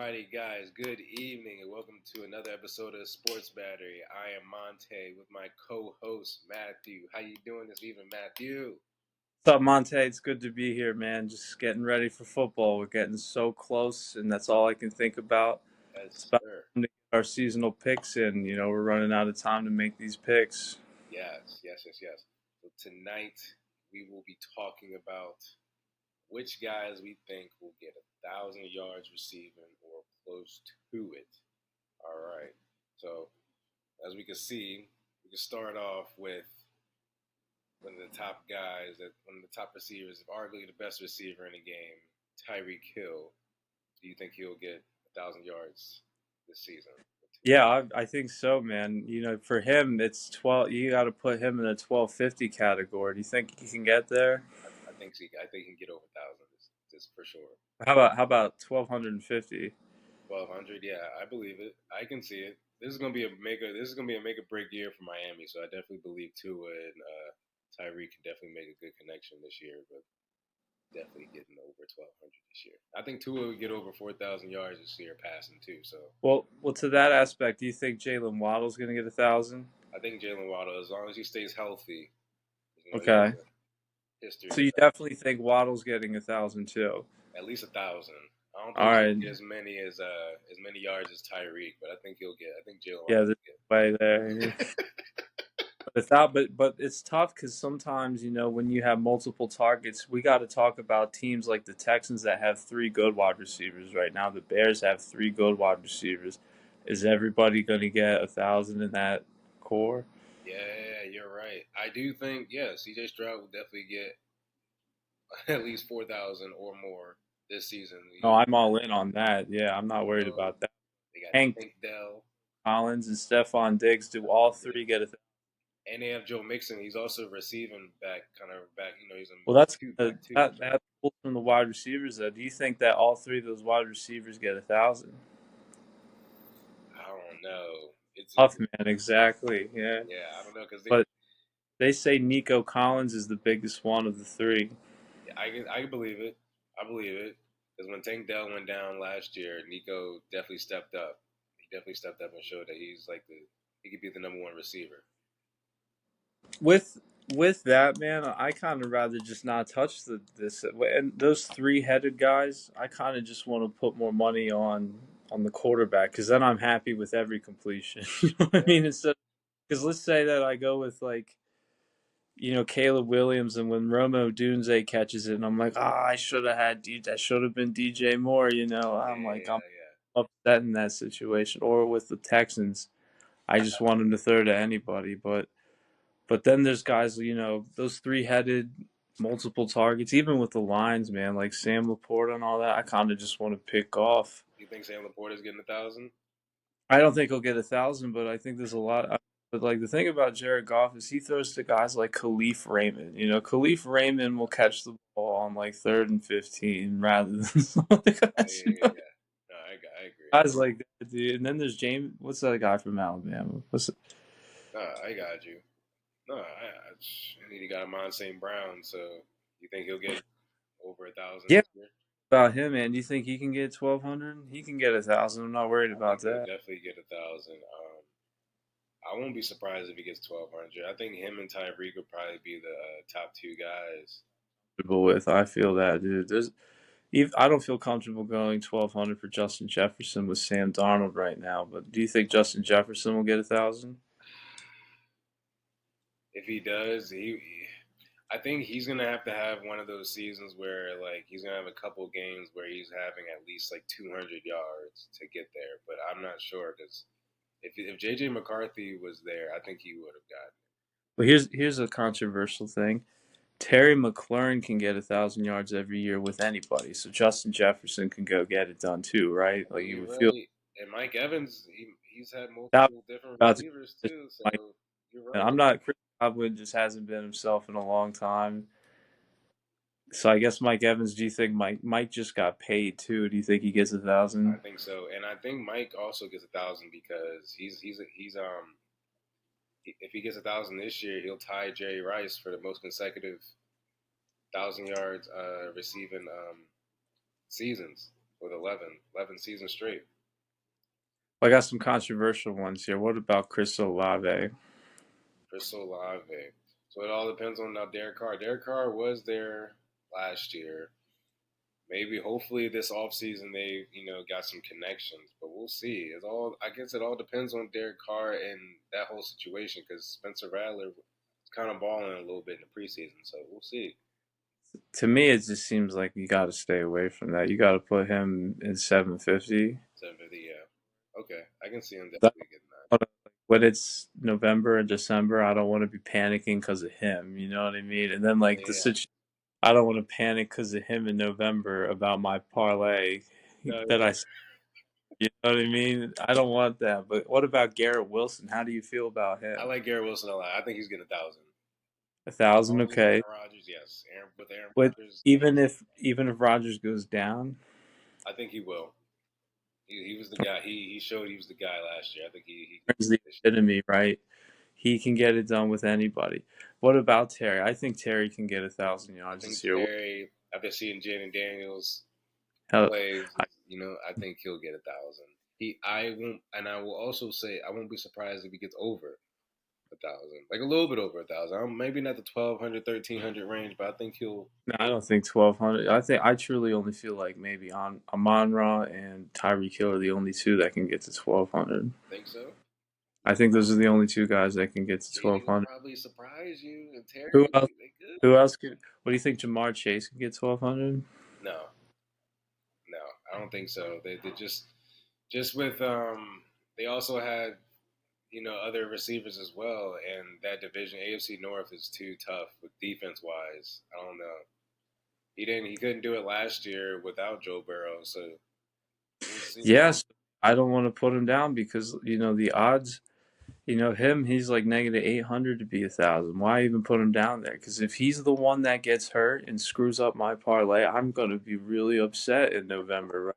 Alrighty, guys, good evening and welcome to another episode of Sports Battery. I am Monte with my co-host Matthew. How you doing this evening, Matthew? What's up, Monte? It's good to be here, man. Just getting ready for football. We're getting so close, and that's all I can think about. It's Yes, about sir. time to get our seasonal picks in. We're running out of time to make these picks. Yes. So tonight we will be talking about which guys we think will get 1,000 yards receiving or close to it. All right. So as we can see, we can start off with one of the top guys, one of the top receivers, arguably the best receiver in the game, Tyreek Hill. Do you think he'll get 1,000 yards this season? Yeah, I think so, man. For him, it's 12. You got to put him in a 1250 category. Do you think he can get there? I think he can get over 1,000. This for sure. How about 1250? 1,200. Yeah, I believe it. I can see it. This is gonna be a make or break year for Miami. So I definitely believe Tua and Tyreek can definitely make a good connection this year. But definitely getting over 1,200 this year. I think Tua would get over 4,000 yards this year passing too. So Well, to that aspect, do you think Jalen Waddle's going to get 1,000? I think Jalen Waddle, as long as he stays healthy, he has Okay, a history so of you definitely think Waddle's getting 1,000 too. at least 1,000. I don't All think he'll right. get as many yards as Tyreek, but I think he'll get. I think Jalen Yeah, Waddle there's will way there. get. But it's tough because sometimes when you have multiple targets, we got to talk about teams like the Texans that have three good wide receivers right now. The Bears have three good wide receivers. Is everybody going to get 1,000 in that core? Yeah, you're right. I do think C.J. Stroud will definitely get at least 4,000 or more this season. No, I'm all in on that. Yeah, I'm not worried So about that. they got Hank Tank Dell. Collins and Stephon Diggs, do all three get a? And they have Joe Mixon. He's also receiving back, kind of back. He's a Well, that's two that back two. that pulls from the wide receivers. Though, do you think that all three of those wide receivers get 1,000? I don't know. Tough, man. Exactly. Yeah, Yeah, I don't know because but they say Nico Collins is the biggest one of the three. I can believe it. I believe it because when Tank Dell went down last year, Nico definitely stepped up. He definitely stepped up and showed that he could be the number one receiver. With with that, man, I kind of rather just not touch this and those three-headed guys. I kind of just want to put more money on the quarterback because then I'm happy with every completion. You know what I Yeah, mean? Instead, because let's say that I go with like Caleb Williams, and when Romo Dunze catches it, and I'm like, I should have had that should have been DJ Moore. I'm yeah. upset in that situation. Or with the Texans, I just want him to throw to anybody. But then there's guys, those three-headed, multiple targets. Even with the lines, man, like Sam Laporta and all that, I kind of just want to pick off. You think Sam Laporta is getting 1,000? I don't think he'll get 1,000, but I think there's a lot. But like the thing about Jared Goff is he throws to guys like Khalif Raymond. Khalif Raymond will catch the ball on like 3rd and 15 rather than some of the Oh guys. yeah. No, I agree. Guys like that, dude. And then there's James. What's that guy from Alabama? What's it? No, I got you. No, I need he got Amon St. Brown, so you think he'll get over 1,000 Yeah, this year? about him, man. Do you think he can get 1,200? He can get 1,000. I'm not worried I about think he'll that. definitely get 1,000. I won't be surprised if he gets 1,200. I think him and Tyreek would probably be the top two guys. With I feel that, dude. I don't feel comfortable going 1,200 for Justin Jefferson with Sam Darnold right now. But do you think Justin Jefferson will get 1,000? If he does, I think he's gonna have to have one of those seasons where like he's gonna have a couple games where he's having at least like 200 yards to get there. But I'm not sure because if JJ McCarthy was there, I think he would have gotten But here's a controversial thing. Terry McLaurin can get 1,000 yards every year with anybody, so Justin Jefferson can go get it done too, right? it. Like you You're would feel right. And Mike Evans, he's had that multiple different about to receivers just too. So like, you're and right. I'm not Chris Godwin just hasn't been himself in a long time. So I guess Mike Evans. Do you think Mike just got paid too? Do you think he gets a I thousand? think so, and I think Mike also gets 1,000 because if he gets 1,000 this year, he'll tie Jerry Rice for the most consecutive 1,000 yards receiving seasons with 11 seasons straight. I got some controversial ones here. What about Chris Olave? Chris Olave. So it all depends on now Derek Carr. Derek Carr was there last year. Maybe hopefully this offseason they, got some connections, but we'll see. I guess it all depends on Derek Carr and that whole situation because Spencer Rattler is kind of balling a little bit in the preseason, so we'll see. To me, it just seems like you got to stay away from that. You got to put him in 750. 750, yeah. Okay. I can see him That- definitely getting that. When it's November and December, I don't want to be panicking because of him. You know what I mean? And then like the Yeah. situation, I don't want to panic because of him in November about my parlay No, that yeah. you know what I mean? I don't want that. But what about Garrett Wilson? How do you feel about I him? like Garrett Wilson a lot. I think he's getting 1,000. A As thousand, long as it's okay. Aaron Rodgers, yes. With Aaron But Rodgers, even if Rogers goes down, I think he will. He was the guy. He showed he was the guy last year. I think he can is do it the this year. epitome, right? He can get it done with anybody. What about Terry? I think Terry can get 1,000 yards I think this year. Terry, after seeing Jaden Daniels Hell, play, I think he'll get 1,000. I won't, and I will also say I won't be surprised if he gets over 1,000, like a little bit over 1,000. Maybe not the 1,200, 1,300 range, but I think he'll. no, I don't think 1,200. I truly only feel like maybe on Amon Ra and Tyreek Hill are the only two that can get to 1,200. Think so. I think those are the only two guys that can get to JD will 1,200. probably surprise you, and Who Terry, else? they good. Who else could? What do you think? Jamar Chase can get 1,200? No, no, I don't think so. They just with they also had other receivers as well, and that division AFC North is too tough with defense wise. I don't know. He couldn't do it last year without Joe Burrow, so we'll see. Yes, I don't want to put him down because the odds. He's like -800 to be 1,000. Why even put him down there? Because if he's the one that gets hurt and screws up my parlay, I'm gonna be really upset in November. Right?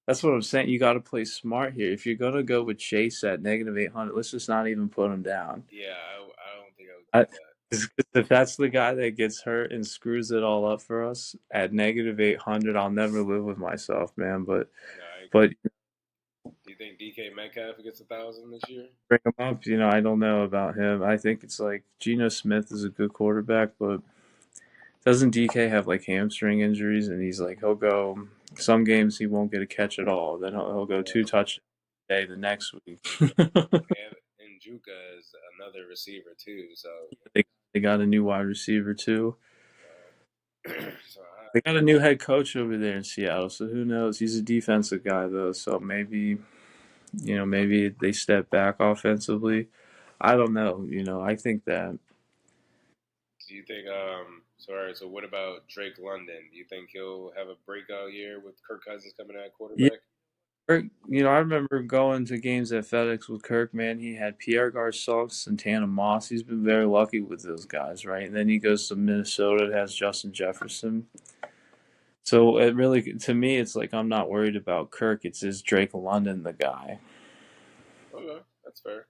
That's what I'm saying. You got to play smart here. If you're gonna go with Chase at -800, let's just not even put him down. Yeah, I don't think I would I, do that. 'Cause if that's the guy that gets hurt and screws it all up for us at -800, I'll never live with myself, man. But No, I agree. but Do you think DK Metcalf gets 1,000 this year? bring him up. I don't know about him. I think it's like Geno Smith is a good quarterback, but doesn't DK have like hamstring injuries? And he'll go some games he won't get a catch at all. Then he'll go two Yeah. touchdowns a day the next week. And Njuka is another receiver too. So, They got a new wide receiver too. so They got a new head coach over there in Seattle, so who knows? He's a defensive guy though, so maybe they step back offensively. I don't know. I think that do you think? Sorry. So, what about Drake London? Do you think he'll have a breakout year with Kirk Cousins coming at yeah, quarterback? Kirk, I remember going to games at FedEx with Kirk, man. He had Pierre Garcon, Santana Moss. He's been very lucky with those guys, right? And then he goes to Minnesota, it has Justin Jefferson. So it really, to me, it's like I'm not worried about Kirk. It's is Drake London the guy. Okay, that's fair.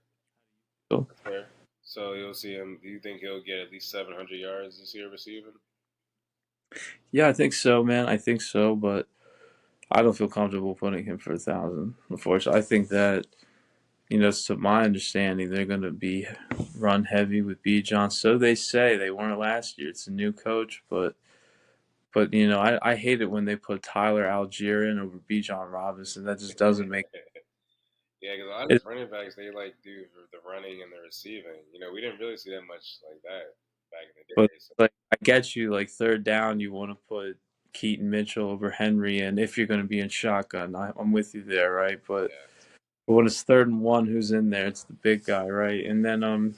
So, That's fair. So you'll see him. Do you think he'll get at least 700 yards this year receiving? yeah, I think so, man. I think so, but I don't feel comfortable putting him for 1,000. Unfortunately, I think that to my understanding, they're going to be run heavy with Bijan. So they say they weren't last year. It's a new coach, but I hate it when they put Tyler Algier in over Bijan Robinson. That just doesn't make Yeah, because a lot of it. these running backs they like do the running and the receiving. We didn't really see that much like that back in the But day. So like I get you, like third down, you want to put Keaton Mitchell over Henry, and if you're going to be in shotgun, I'm with you there, right? But yeah, when it's 3rd and 1, who's in there? It's the big guy, right? And then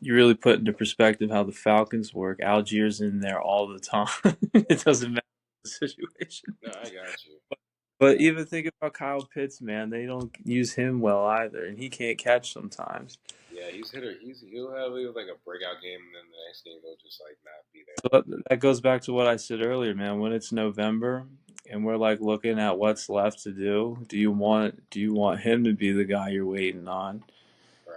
you really put into perspective how the Falcons work. Algier's in there all the time. It doesn't matter the situation. no, I got you. But even think about Kyle Pitts, man. They don't use him well either, and he can't catch sometimes. Yeah, he's hitter. He'll have like a breakout game, and then the next game he'll just like not be there. So that goes back to what I said earlier, man. When it's November and we're like looking at what's left to do you want him to be the guy you're waiting on? Right.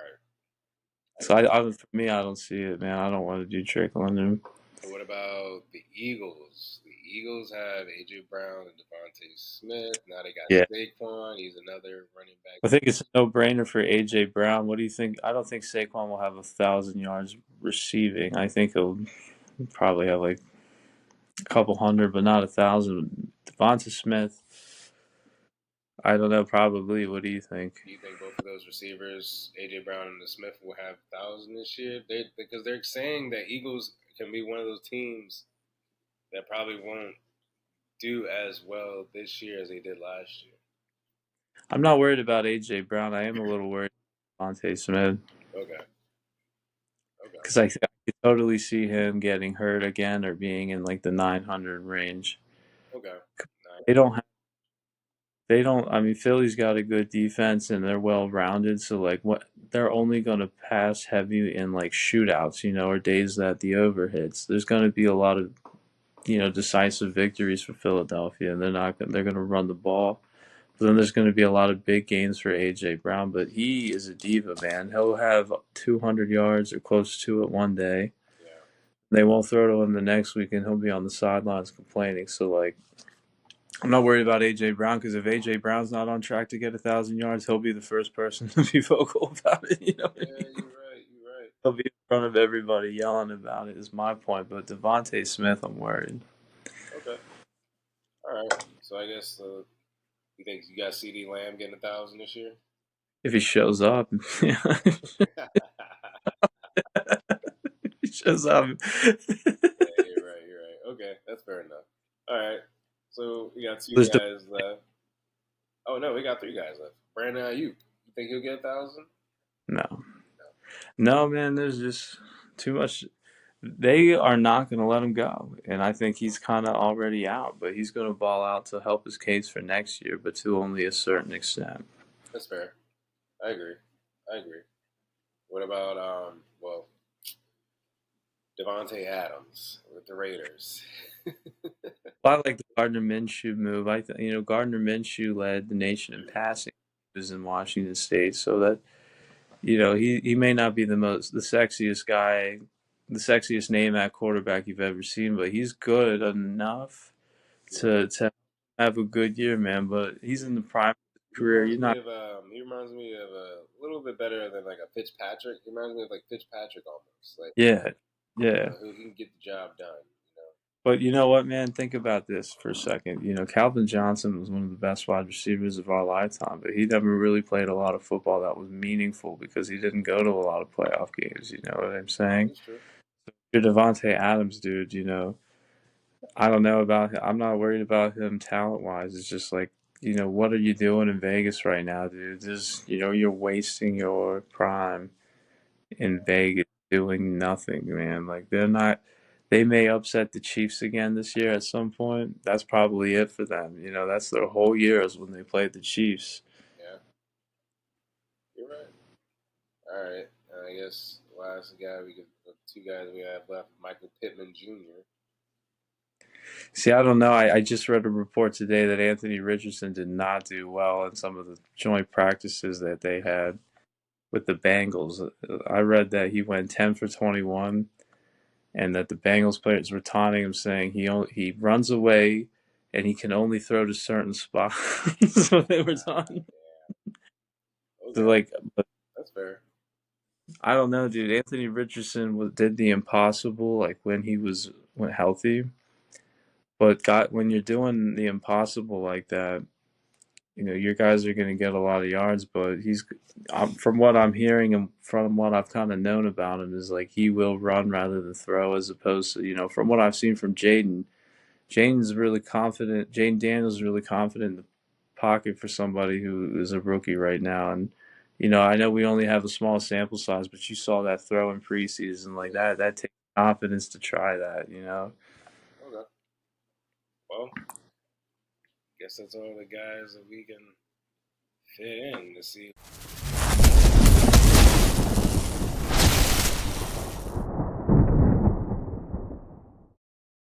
I So agree. for me, I don't see it, man. I don't want to do Drake London. So what about the Eagles? The Eagles have AJ Brown and Devontae Smith. Now they got Yeah. Saquon. He's another running back. I think it's a no-brainer for AJ Brown. What do you think? I don't think Saquon will have 1,000 yards receiving. I think he'll probably have like a couple hundred, but not 1,000. Devonta Smith, I don't know. Probably. What do you think? Do you think both of those receivers, AJ Brown and the Smith, will have 1,000 this year? Because they're saying that Eagles can be one of those teams that probably won't do as well this year as they did last year. I'm not worried about AJ Brown. I am a little worried about Devonta Smith Okay. because I could totally see him getting hurt again or being in like the 900 range. Okay. They don't have. They don't. I mean, Philly's got a good defense and they're well rounded. So like, what they're only going to pass heavy in like shootouts, or days that the over hits. There's going to be a lot of decisive victories for Philadelphia, and they're going to run the ball. But then there's going to be a lot of big gains for AJ Brown. But he is a diva, man. He'll have 200 yards or close to it one day. Yeah. They won't throw to him the next week, and he'll be on the sidelines complaining. So like, I'm not worried about AJ Brown because if AJ Brown's not on track to get 1,000 yards, he'll be the first person to be vocal about it. Yeah, you're right. You're right. He'll be in front of everybody yelling about it. Is my point. But Devonta Smith, I'm worried. Okay. All right. So I guess you think you got CeeDee Lamb getting 1,000 this year? If he shows up, he shows up. Yeah, you're right. You're right. Okay, that's fair enough. All right. So we got two guys left. Oh no, we got three guys left. Brandon Ayuk. You think he'll get 1,000? No, man. There's just too much. They are not going to let him go, and I think he's kind of already out. But he's going to ball out to help his case for next year, but to only a certain extent. That's fair. I agree. What about Devontae Adams with the Raiders? I like the Gardner Minshew move. Gardner Minshew led the nation in passing. He was in Washington State, so that he may not be the sexiest guy, the sexiest name at quarterback you've ever seen, but he's good enough to have a good year, man. But he's in the prime of his career. He reminds me of a little bit better than like a Fitzpatrick. He reminds me of like Fitzpatrick almost. Like yeah. Who can get the job done. But you know what, man? Think about this for a second. Calvin Johnson was one of the best wide receivers of our lifetime, but he never really played a lot of football that was meaningful because he didn't go to a lot of playoff games. You know what I'm saying? That's true. You're Devontae Adams, dude. I don't know about him. I'm not worried about him talent-wise. It's just like, what are you doing in Vegas right now, dude? You're wasting your prime in Vegas doing nothing, man. Like they may upset the Chiefs again this year at some point. That's probably it for them. That's their whole year is when they played the Chiefs. Yeah. You're right. All right. I guess the last guy the two guys we have left, Michael Pittman Jr. See, I don't know. I just read a report today that Anthony Richardson did not do well in some of the joint practices that they had with the Bengals. I read that he went 10 for 21 and that the Bengals players were taunting him saying he runs away and he can only throw to certain spots. So they were taunting. Okay. But that's fair. I don't know, dude. Anthony Richardson did the impossible like when he went healthy. But when you're doing the impossible like that, your guys are going to get a lot of yards. But from what I'm hearing and from what I've kind of known about him, is like he will run rather than throw, as opposed to from what I've seen from Jaden. Jaden's really confident. Jaden Daniels is really confident in the pocket for somebody who is a rookie right now. And I know we only have a small sample size, but you saw that throw in preseason like that. That takes confidence to try that. Okay. Well, guess that's all the guys that we can fit in to see.